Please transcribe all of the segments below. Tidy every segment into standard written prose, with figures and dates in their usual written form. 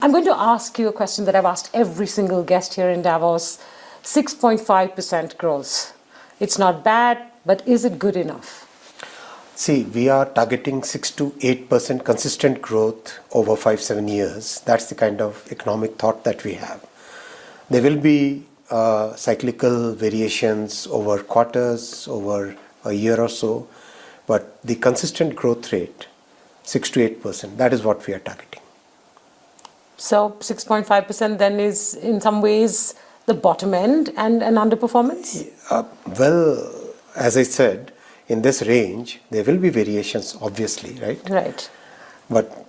I'm going to ask you a question that I've asked every single guest here in Davos. 6.5% growth. It's not bad, but is it good enough? See, we are targeting 6 to 8% consistent growth over 5-7 years. That's the kind of economic thought that we have. There will be cyclical variations over quarters, over a year or so, but the consistent growth rate, 6 to 8%, that is what we are targeting. So 6.5% then is in some ways the bottom end and an underperformance? Well, as I said, in this range, there will be variations, obviously, right? Right. But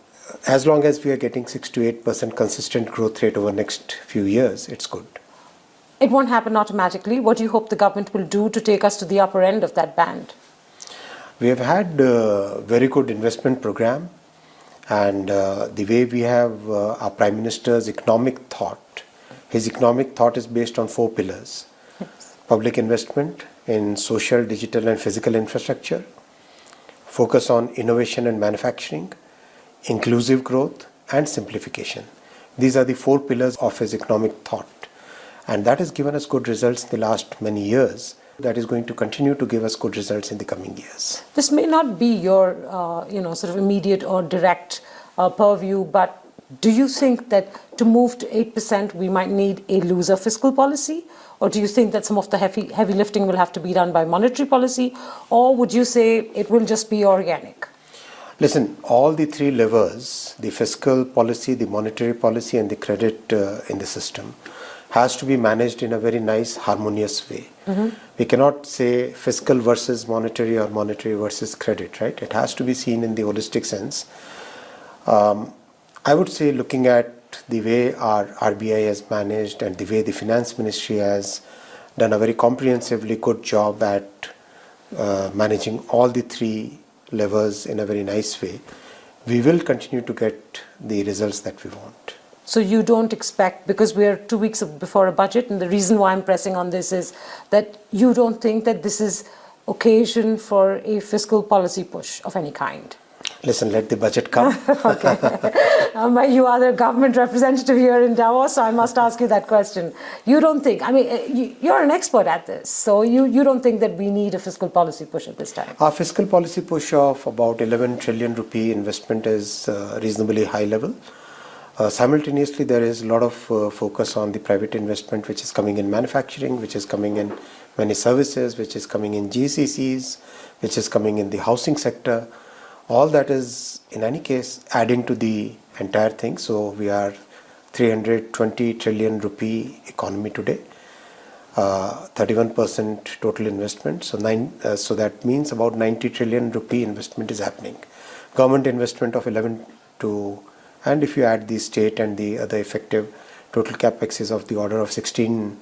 as long as we are getting 6 to 8% consistent growth rate over the next few years, it's good. It won't happen automatically. What do you hope the government will do to take us to the upper end of that band? We have had a very good investment program, and the way we have our Prime Minister's economic thought, his economic thought is based on 4 pillars. Yes. Public investment in social, digital and physical infrastructure, focus on innovation and manufacturing, inclusive growth and simplification. These are the 4 pillars of his economic thought, and that has given us good results in the last many years. That is going to continue to give us good results in the coming years. This may not be your sort of immediate or direct purview, but do you think that to move to 8% we might need a looser fiscal policy? Or do you think that some of the heavy lifting will have to be done by monetary policy? Or would you say it will just be organic? Listen, all the 3 levers, the fiscal policy, the monetary policy and the credit in the system, has to be managed in a very nice, harmonious way. Mm-hmm. We cannot say fiscal versus monetary or monetary versus credit, right? It has to be seen in the holistic sense. I would say, looking at the way our RBI has managed and the way the Finance Ministry has done a very comprehensively good job at managing all the 3 levers in a very nice way, we will continue to get the results that we want. So you don't expect, because we're 2 weeks before a budget, and the reason why I'm pressing on this is that you don't think that this is occasion for a fiscal policy push of any kind? Listen, let the budget come. Okay. You are the government representative here in Davos, so I must ask you that question. You don't think, you're an expert at this, so you don't think that we need a fiscal policy push at this time? Our fiscal policy push of about 11 trillion rupee investment is reasonably high level. Simultaneously, there is a lot of focus on the private investment, which is coming in manufacturing, which is coming in many services, which is coming in GCCs, which is coming in the housing sector. All that is, in any case, adding to the entire thing. So we are 320 trillion rupee economy today, 31% total investment. So that means about 90 trillion rupee investment is happening. Government investment of 11 to, and if you add the state and the other effective, total capex is of the order of 16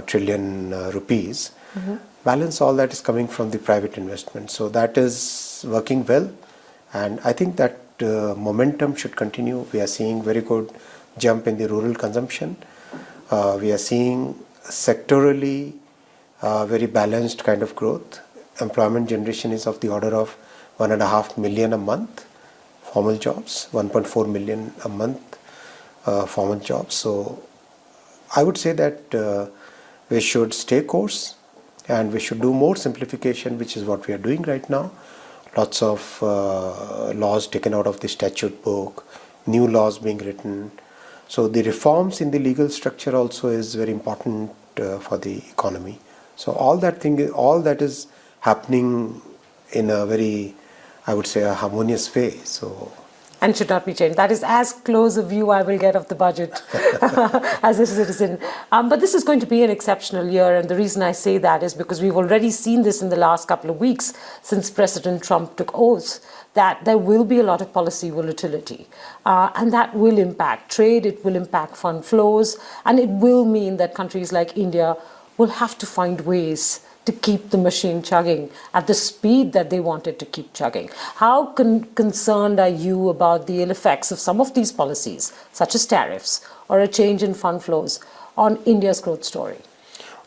trillion rupees. Mm-hmm. Balance, all that is coming from the private investment. So that is working well, and I think that momentum should continue. We are seeing very good jump in the rural consumption. We are seeing sectorally very balanced kind of growth. Employment generation is of the order of 1.5 million a month. Formal jobs, 1.4 million a month formal jobs. So I would say that we should stay course and we should do more simplification, which is what we are doing right now. Lots of laws taken out of the statute book, new laws being written. So the reforms in the legal structure also is very important for the economy. So all that is happening in a very, I would say, a harmonious way. So, and should not be changed. That is as close a view I will get of the budget as a citizen. But this is going to be an exceptional year, and the reason I say that is because we've already seen this in the last couple of weeks since President Trump took oath, that there will be a lot of policy volatility. And that will impact trade, it will impact fund flows, and it will mean that countries like India will have to find ways to keep the machine chugging at the speed that they want it to keep chugging. How concerned are you about the ill effects of some of these policies, such as tariffs or a change in fund flows, on India's growth story?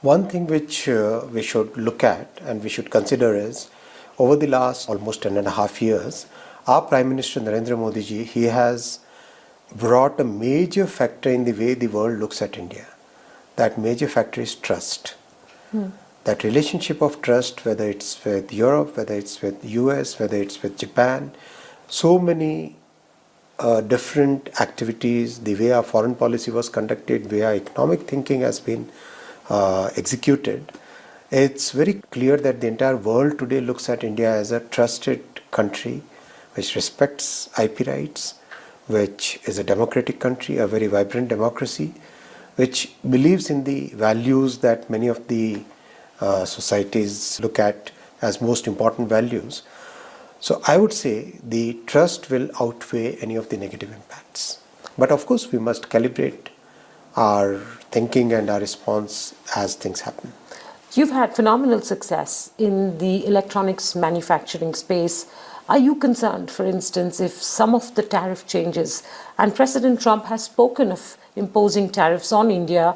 One thing which we should look at and we should consider is, over the last almost 10.5 years, our Prime Minister Narendra Modi ji, he has brought a major factor in the way the world looks at India. That major factor is trust. That relationship of trust, whether it's with Europe, whether it's with US, whether it's with Japan, so many different activities, the way our foreign policy was conducted, the way our economic thinking has been executed, it's very clear that the entire world today looks at India as a trusted country which respects IP rights, which is a democratic country, a very vibrant democracy, which believes in the values that many of the societies look at as most important values. So I would say the trust will outweigh any of the negative impacts. But of course, we must calibrate our thinking and our response as things happen. You've had phenomenal success in the electronics manufacturing space. Are you concerned, for instance, if some of the tariff changes, and President Trump has spoken of imposing tariffs on India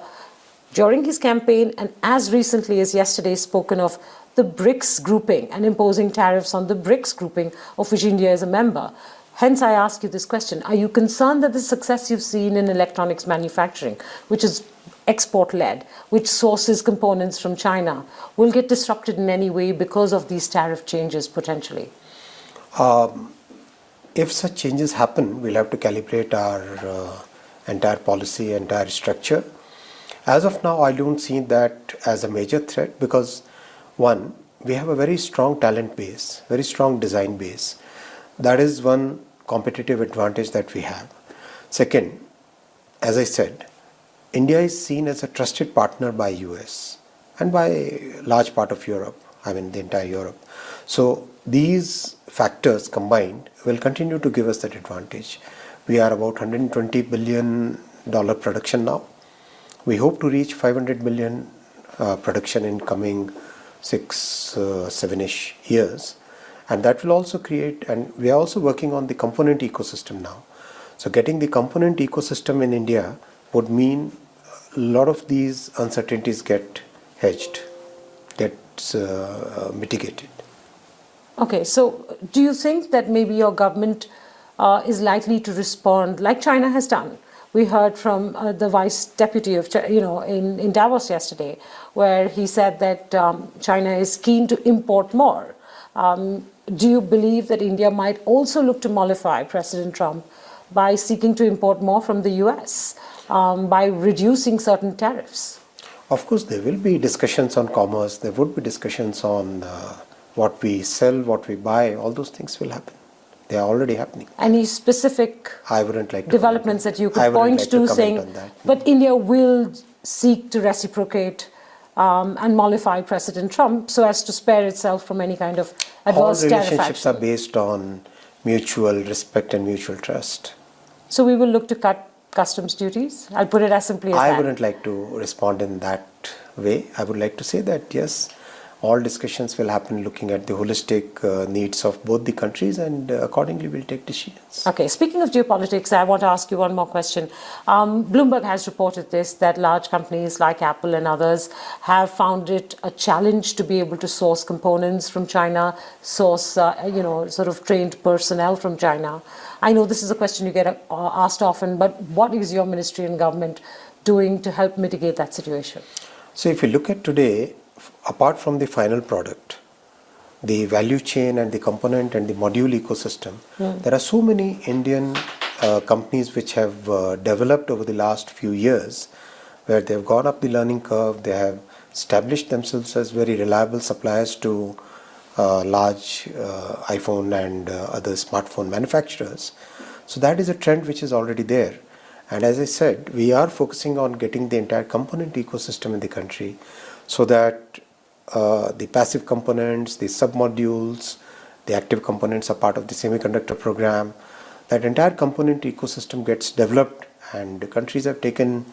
during his campaign, and as recently as yesterday spoken of the BRICS grouping and imposing tariffs on the BRICS grouping of which India is a member? Hence, I ask you this question. Are you concerned that the success you've seen in electronics manufacturing, which is export-led, which sources components from China, will get disrupted in any way because of these tariff changes potentially? If such changes happen, we'll have to calibrate our entire policy, entire structure. As of now, I don't see that as a major threat because, one, we have a very strong talent base, very strong design base. That is one competitive advantage that we have. Second, as I said, India is seen as a trusted partner by US and by a large part of Europe, I mean the entire Europe. So these factors combined will continue to give us that advantage. We are about $120 billion production now. We hope to reach 500 million production in coming 7-ish years. And that will also create, and we are also working on the component ecosystem now. So getting the component ecosystem in India would mean a lot of these uncertainties get hedged, gets mitigated. Okay, so do you think that maybe your government is likely to respond like China has done? We heard from the vice deputy of, in Davos yesterday, where he said that China is keen to import more. Do you believe that India might also look to mollify President Trump by seeking to import more from the US, by reducing certain tariffs? Of course, there will be discussions on commerce. There would be discussions on what we sell, what we buy. All those things will happen. They are already happening. Any specific I wouldn't like to developments that you could point to saying, but India will seek to reciprocate and mollify President Trump so as to spare itself from any kind of adverse tariff action? All relationships are based on mutual respect and mutual trust. So we will look to cut customs duties? I'll put it as simply as that. I wouldn't like to respond in that way. I would like to say that yes, all discussions will happen looking at the holistic needs of both the countries, and accordingly we'll take decisions. Okay, speaking of geopolitics, I want to ask you one more question. Bloomberg has reported this, that large companies like Apple and others have found it a challenge to be able to source components from China, source sort of trained personnel from China. I know this is a question you get asked often, but what is your ministry and government doing to help mitigate that situation? So if you look at today, apart from the final product, the value chain and the component and the module ecosystem, there are so many Indian companies which have developed over the last few years, where they've gone up the learning curve, they have established themselves as very reliable suppliers to large iPhone and other smartphone manufacturers. So that is a trend which is already there. And as I said, we are focusing on getting the entire component ecosystem in the country, so that the passive components, the sub-modules, the active components are part of the semiconductor program. That entire component ecosystem gets developed, and countries have taken,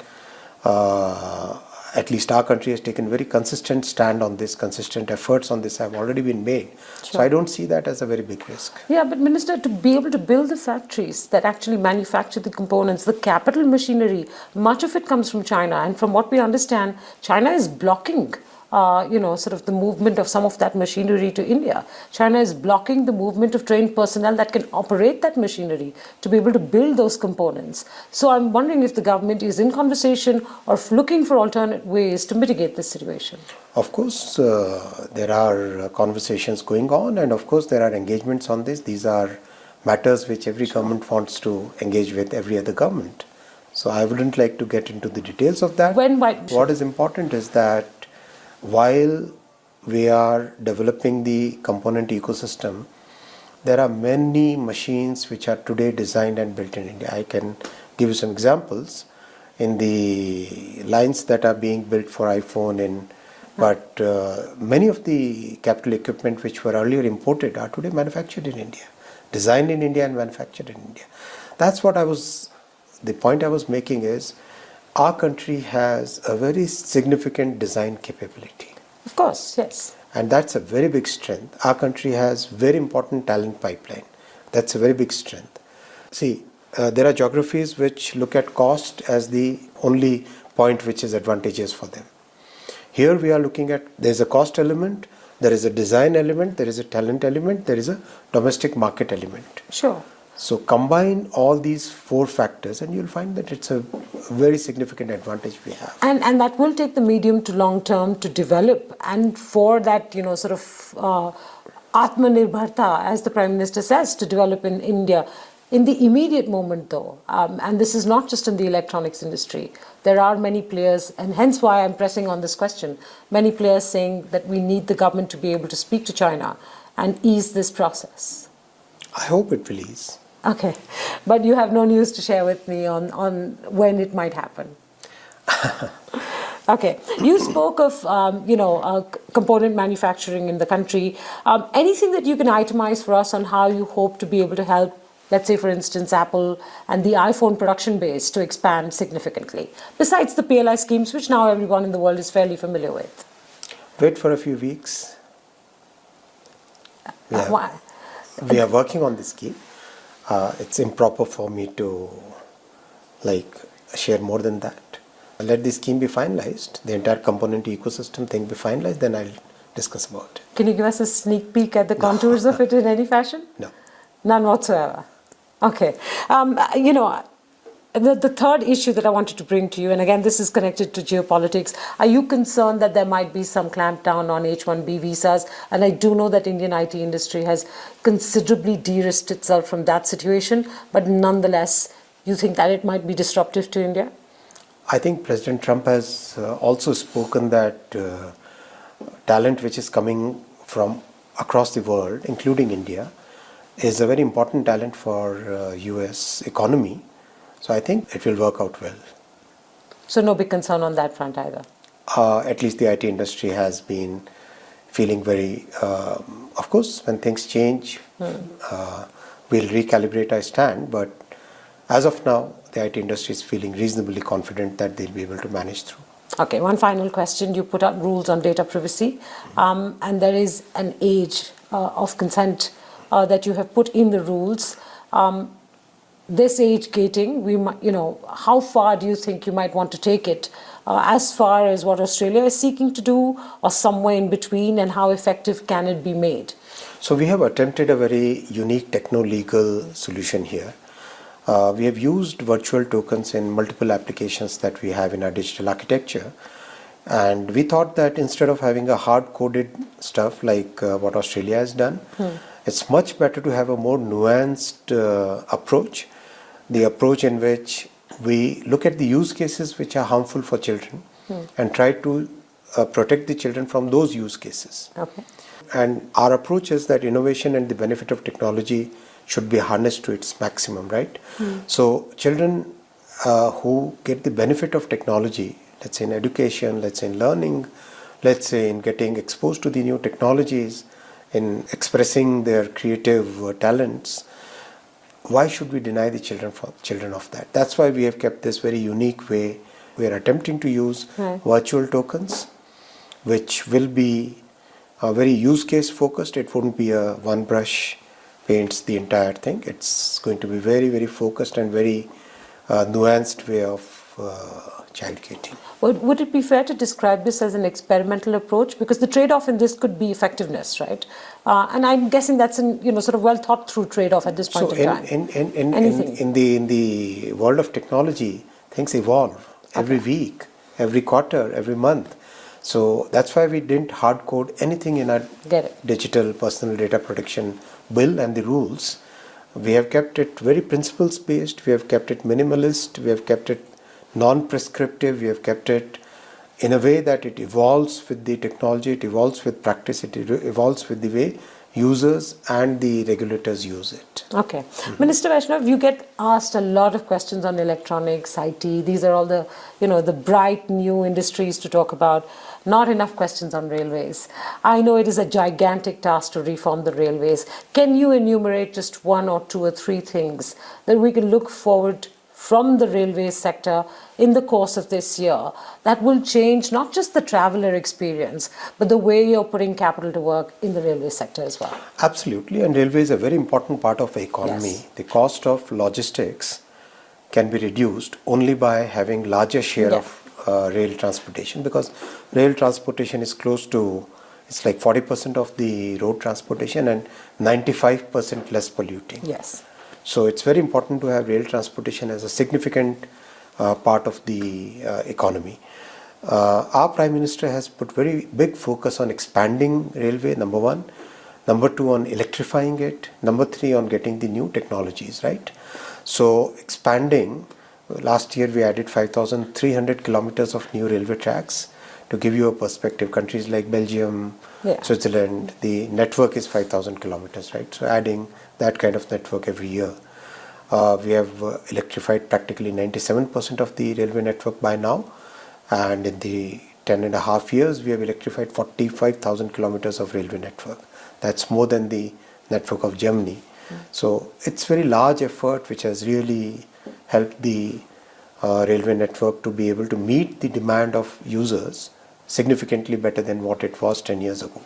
at least our country has taken very consistent stand on this, consistent efforts on this have already been made. Sure. So I don't see that as a very big risk. Yeah, but Minister, to be able to build the factories that actually manufacture the components, the capital machinery, much of it comes from China. And from what we understand, China is blocking sort of the movement of some of that machinery to India. China is blocking the movement of trained personnel that can operate that machinery to be able to build those components. So I'm wondering if the government is in conversation or looking for alternate ways to mitigate this situation. Of course, there are conversations going on, and of course there are engagements on this. These are matters which every government wants to engage with every other government. So I wouldn't like to get into the details of that. What is important is that while we are developing the component ecosystem, there are many machines which are today designed and built in India. I can give you some examples in the lines that are being built for iPhone, but many of the capital equipment which were earlier imported are today manufactured in India, designed in India and manufactured in India. That's what the point I was making is, our country has a very significant design capability. Of course, yes. And that's a very big strength. Our country has very important talent pipeline. That's a very big strength. See, there are geographies which look at cost as the only point which is advantageous for them. Here we are looking at, there's a cost element, there is a design element, there is a talent element, there is a domestic market element. Sure. So combine all these four factors and you'll find that it's a very significant advantage we have. And that will take the medium to long term to develop, and for that, sort of Atmanirbharta, as the Prime Minister says, to develop in India. In the immediate moment though, and this is not just in the electronics industry, there are many players, and hence why I'm pressing on this question, many players saying that we need the government to be able to speak to China and ease this process. I hope it will ease. Okay, but you have no news to share with me on when it might happen. Okay, you spoke of component manufacturing in the country. Anything that you can itemize for us on how you hope to be able to help, let's say for instance Apple and the iPhone production base to expand significantly, besides the PLI schemes which now everyone in the world is fairly familiar with? Wait for a few weeks. Why? We are working on this scheme. It's improper for me to share more than that. Let the scheme be finalized, the entire component ecosystem thing be finalized, then I'll discuss about it. Can you give us a sneak peek at the contours of it in any fashion? No. None whatsoever. Okay. The third issue that I wanted to bring to you, and again this is connected to geopolitics, are you concerned that there might be some clampdown on H-1B visas? And I do know that Indian IT industry has considerably de-risked itself from that situation, but nonetheless, you think that it might be disruptive to India? I think President Trump has also spoken that talent which is coming from across the world, including India, is a very important talent for US economy. So I think it will work out well. So no big concern on that front either? At least the IT industry has been feeling very, of course, when things change, we'll recalibrate our stand. But as of now, the IT industry is feeling reasonably confident that they'll be able to manage through. Okay, one final question. You put out rules on data privacy, and there is an age of consent that you have put in the rules. This age gating, how far do you think you might want to take it? As far as what Australia is seeking to do, or somewhere in between, and how effective can it be made? So we have attempted a very unique techno-legal solution here. We have used virtual tokens in multiple applications that we have in our digital architecture. And we thought that instead of having a hard-coded stuff like what Australia has done, it's much better to have a more nuanced approach. The approach in which we look at the use cases which are harmful for children and try to protect the children from those use cases. Okay. And our approach is that innovation and the benefit of technology should be harnessed to its maximum, right? So children who get the benefit of technology, let's say in education, let's say in learning, let's say in getting exposed to the new technologies, in expressing their creative talents, why should we deny the children of that? That's why we have kept this very unique way. We are attempting to use virtual tokens, which will be very use case focused. It won't be a one brush paints the entire thing. It's going to be very, very focused and very nuanced way of child catering. Would it be fair to describe this as an experimental approach? Because the trade-off in this could be effectiveness, right? And I'm guessing that's sort of well thought through trade-off at this point in time. In the world of technology, things evolve every week, every quarter, every month. So that's why we didn't hard code anything in our digital personal data protection bill and the rules. We have kept it very principles based, we have kept it minimalist, we have kept it non-prescriptive, we have kept it in a way that it evolves with the technology, it evolves with practice, it evolves with the way users and the regulators use it. Okay. Minister Vaishnav, you get asked a lot of questions on electronics, IT. These are all the, the bright new industries to talk about. Not enough questions on railways. I know it is a gigantic task to reform the railways. Can you enumerate just one or two or three things that we can look forward from the railway sector in the course of this year that will change not just the traveller experience, but the way you're putting capital to work in the railway sector as well? Absolutely, and railway is a very important part of the economy. Yes. The cost of logistics can be reduced only by having larger share of rail transportation, because rail transportation is close to, it's like 40% of the road transportation and 95% less polluting. Yes. So it's very important to have rail transportation as a significant part of the economy. Our Prime Minister has put very big focus on expanding railway, number one. Number two, on electrifying it. Number three, on getting the new technologies, right? So expanding, last year we added 5,300 kilometers of new railway tracks. To give you a perspective, countries like Belgium, Switzerland, the network is 5,000 kilometers, right? So adding that kind of network every year. We have electrified practically 97% of the railway network by now, and in the 10.5 years we have electrified 45,000 kilometers of railway network. That's more than the network of Germany. So it's very large effort which has really helped the railway network to be able to meet the demand of users significantly better than what it was 10 years ago.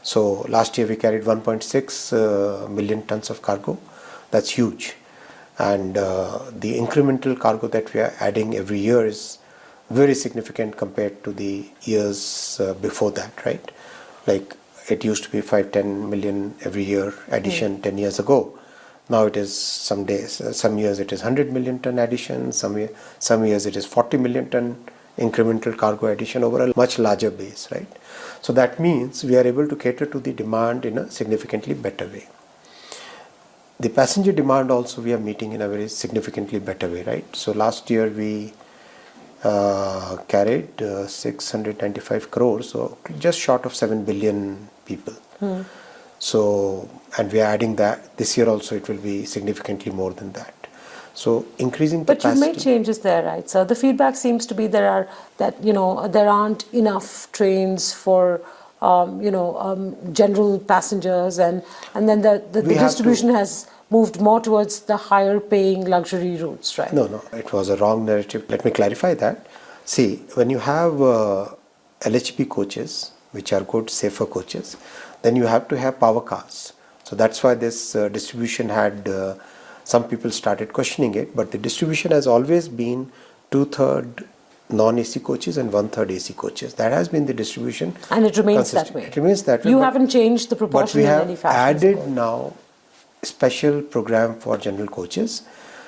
So last year we carried 1.6 million tons of cargo. That's huge. And the incremental cargo that we are adding every year is very significant compared to the years before that, right? Like it used to be 5-10 million every year addition 10 years ago. Now it is some years it is 100 million ton addition, some years it is 40 million ton incremental cargo addition over a much larger base, right? So that means we are able to cater to the demand in a significantly better way. The passenger demand also we are meeting in a very significantly better way, right? So last year we carried 695 crores, so just short of 7 billion people. So, and we are adding that this year also it will be significantly more than that. So increasing capacity. But you've made changes there, right? So the feedback seems to be there aren't enough trains for general passengers, and then the distribution has moved more towards the higher paying luxury routes, right? No, it was a wrong narrative. Let me clarify that. See, when you have LHB coaches, which are good, safer coaches, then you have to have power cars. So that's why this distribution had, some people started questioning it, but the distribution has always been 2/3 non-AC coaches and 1/3 AC coaches. That has been the distribution. And it remains that way. It remains that way. You haven't changed the proportion in any fashion. But we have added now special program for general coaches,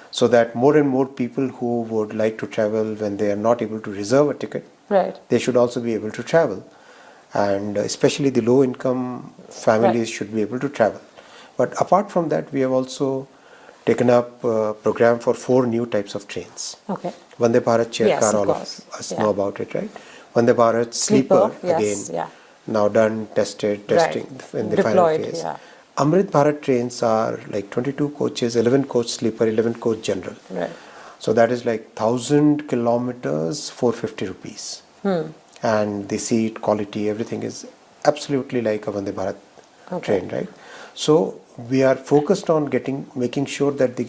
so that more and more people who would like to travel when they are not able to reserve a ticket, right, they should also be able to travel. And especially the low income families should be able to travel. But apart from that, we have also taken up a program for 4 new types of trains. Okay. Vande Bharat chair car, all of us know about it, right? Vande Bharat Sleeper, again, now done, testing in the final phase. Amrit Bharat trains are like 22 coaches, 11 coach sleeper, 11 coach general. Right. So that is like 1,000 kilometers, 450 rupees. And the seat quality, everything is absolutely like a Vande Bharat train, right? So we are focused on making sure that the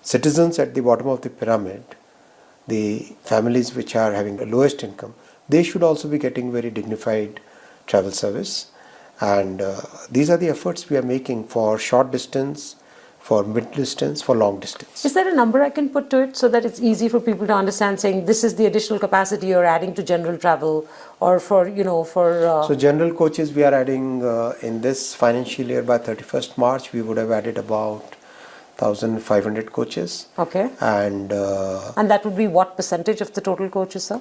citizens at the bottom of the pyramid, the families which are having the lowest income, they should also be getting very dignified travel service. And these are the efforts we are making for short distance, for mid distance, for long distance. Is there a number I can put to it so that it's easy for people to understand, saying this is the additional capacity you're adding to general travel, or for, So general coaches we are adding in this financial year by 31st March, we would have added about 1,500 coaches. Okay. And that would be what percentage of the total coaches, sir?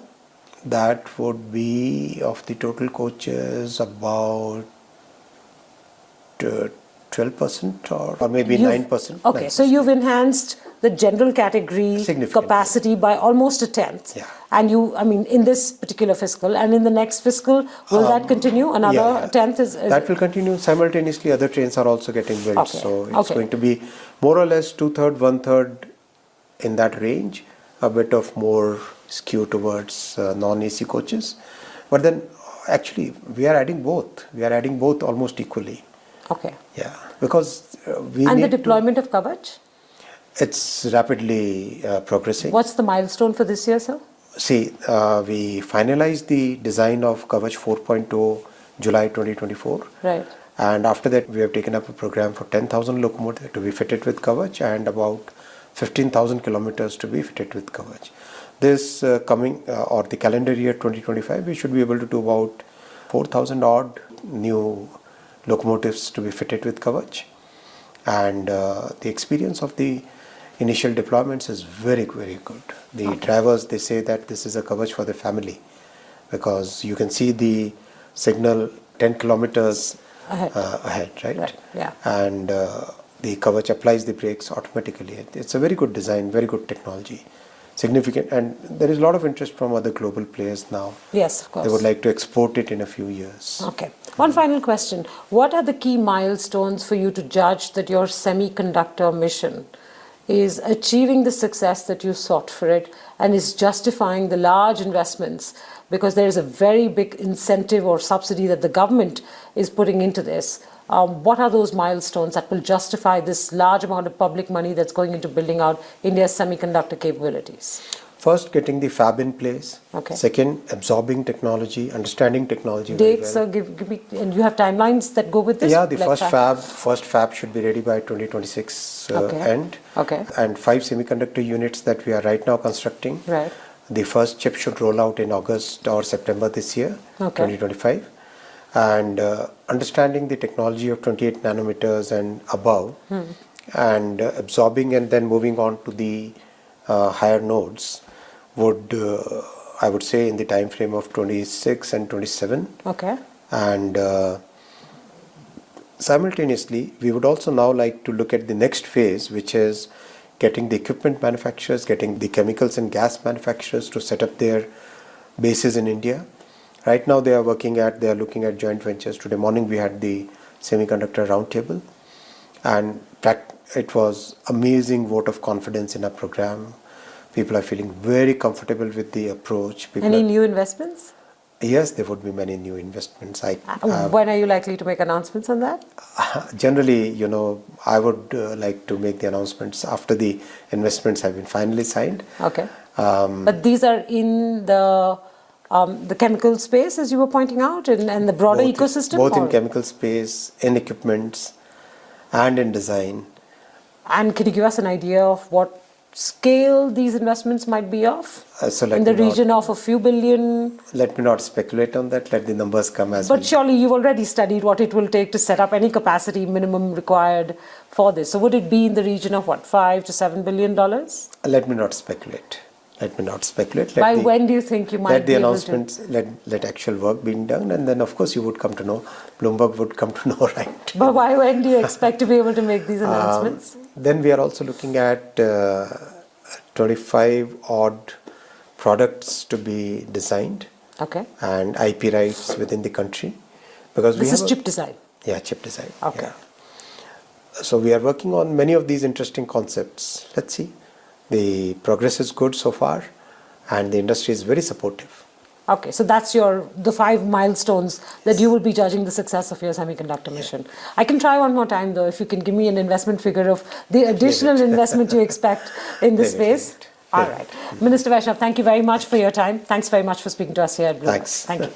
that would be of the total coaches about 12% or maybe 9%. Okay, 9%. so you've enhanced the general category capacity by almost a tenth. Yeah. And in this particular fiscal, and in the next fiscal, will that continue? Another tenth is that will continue. Simultaneously, other trains are also getting built. Okay. So it's going to be more or less 2/3, 1/3 in that range. A bit of more skew towards non-AC coaches. But then actually we are adding both. We are adding both almost equally. Okay. Yeah, because we And the need deployment of Kavach? it's rapidly progressing. What's the milestone for this year, sir? See, we finalized the design of Kavach 4.0 July 2024. Right. And after that, we have taken up a program for 10,000 locomotives to be fitted with Kavach and about 15,000 kilometers to be fitted with Kavach. This coming or the calendar year 2025, we should be able to do about 4,000 odd new locomotives to be fitted with Kavach. And the experience of the initial deployments is very, very good. The drivers, they say that this is a Kavach for the family, because you can see the signal 10 kilometers ahead, right? Yeah. And the Kavach applies the brakes automatically. It's a very good design, very good technology, significant, and there is a lot of interest from other global players now. Yes, of course. They would like to export it in a few years. Okay. One final question. What are the key milestones for you to judge that your semiconductor mission is achieving the success that you sought for it and is justifying the large investments, because there is a very big incentive or subsidy that the government is putting into this? What are those milestones that will justify this large amount of public money that's going into building out India's semiconductor capabilities? First, getting the fab in place. Okay. Second, absorbing technology, understanding technology Dates, very well. give me, and you have timelines that go with this? Yeah, the Like first fab should be ready by 2026 end. Okay. And 5 semiconductor units that we are right now constructing. Right. The first chip should roll out in August or September this year, Okay. 2025. And understanding the technology of 28 nanometers and above, and absorbing and then moving on to the higher nodes would, I would say, in the time frame of 26 and 27. Okay. And simultaneously, we would also now like to look at the next phase, which is getting the equipment manufacturers, getting the chemicals and gas manufacturers to set up their bases in India. Right now they are looking at joint ventures. Today morning we had the semiconductor roundtable, and it was amazing vote of confidence in our program. People are feeling very comfortable with the approach. Any new investments? Yes, there would be many new investments. When are you likely to make announcements on that? Generally, I would like to make the announcements after the investments have been finally signed. Okay. But these are in the chemical space, as you were pointing out, and the broader ecosystem? Both in chemical space, in equipments, and in design. And can you give us an idea of what scale these investments might be of? In the region of a few billion? Let me not speculate on that. Let the numbers come as But surely you've already studied what it will take to set up any capacity minimum required for this. So would it be in the region of what, $5 to $7 billion? Let me not speculate. By when do you think you might be able to? Let the announcements, let actual work being done, and then of course you would come to know. Bloomberg would come to know, right? But by when do you expect to be able to make these announcements? Then we are also looking at 25 odd products to be designed. Okay. And IP rights within the country, because this is chip design. Yeah, chip design. Okay. Yeah. So we are working on many of these interesting concepts. Let's see. The progress is good so far, and the industry is very supportive. Okay, so that's the 5 milestones that you will be judging the success of your semiconductor mission. I can try one more time though, if you can give me an investment figure of the additional investment you expect in this space. All right. Minister Vaishnav, thank you very much for your time. Thanks very much for speaking to us here at Bloomberg. Thanks. Thank you.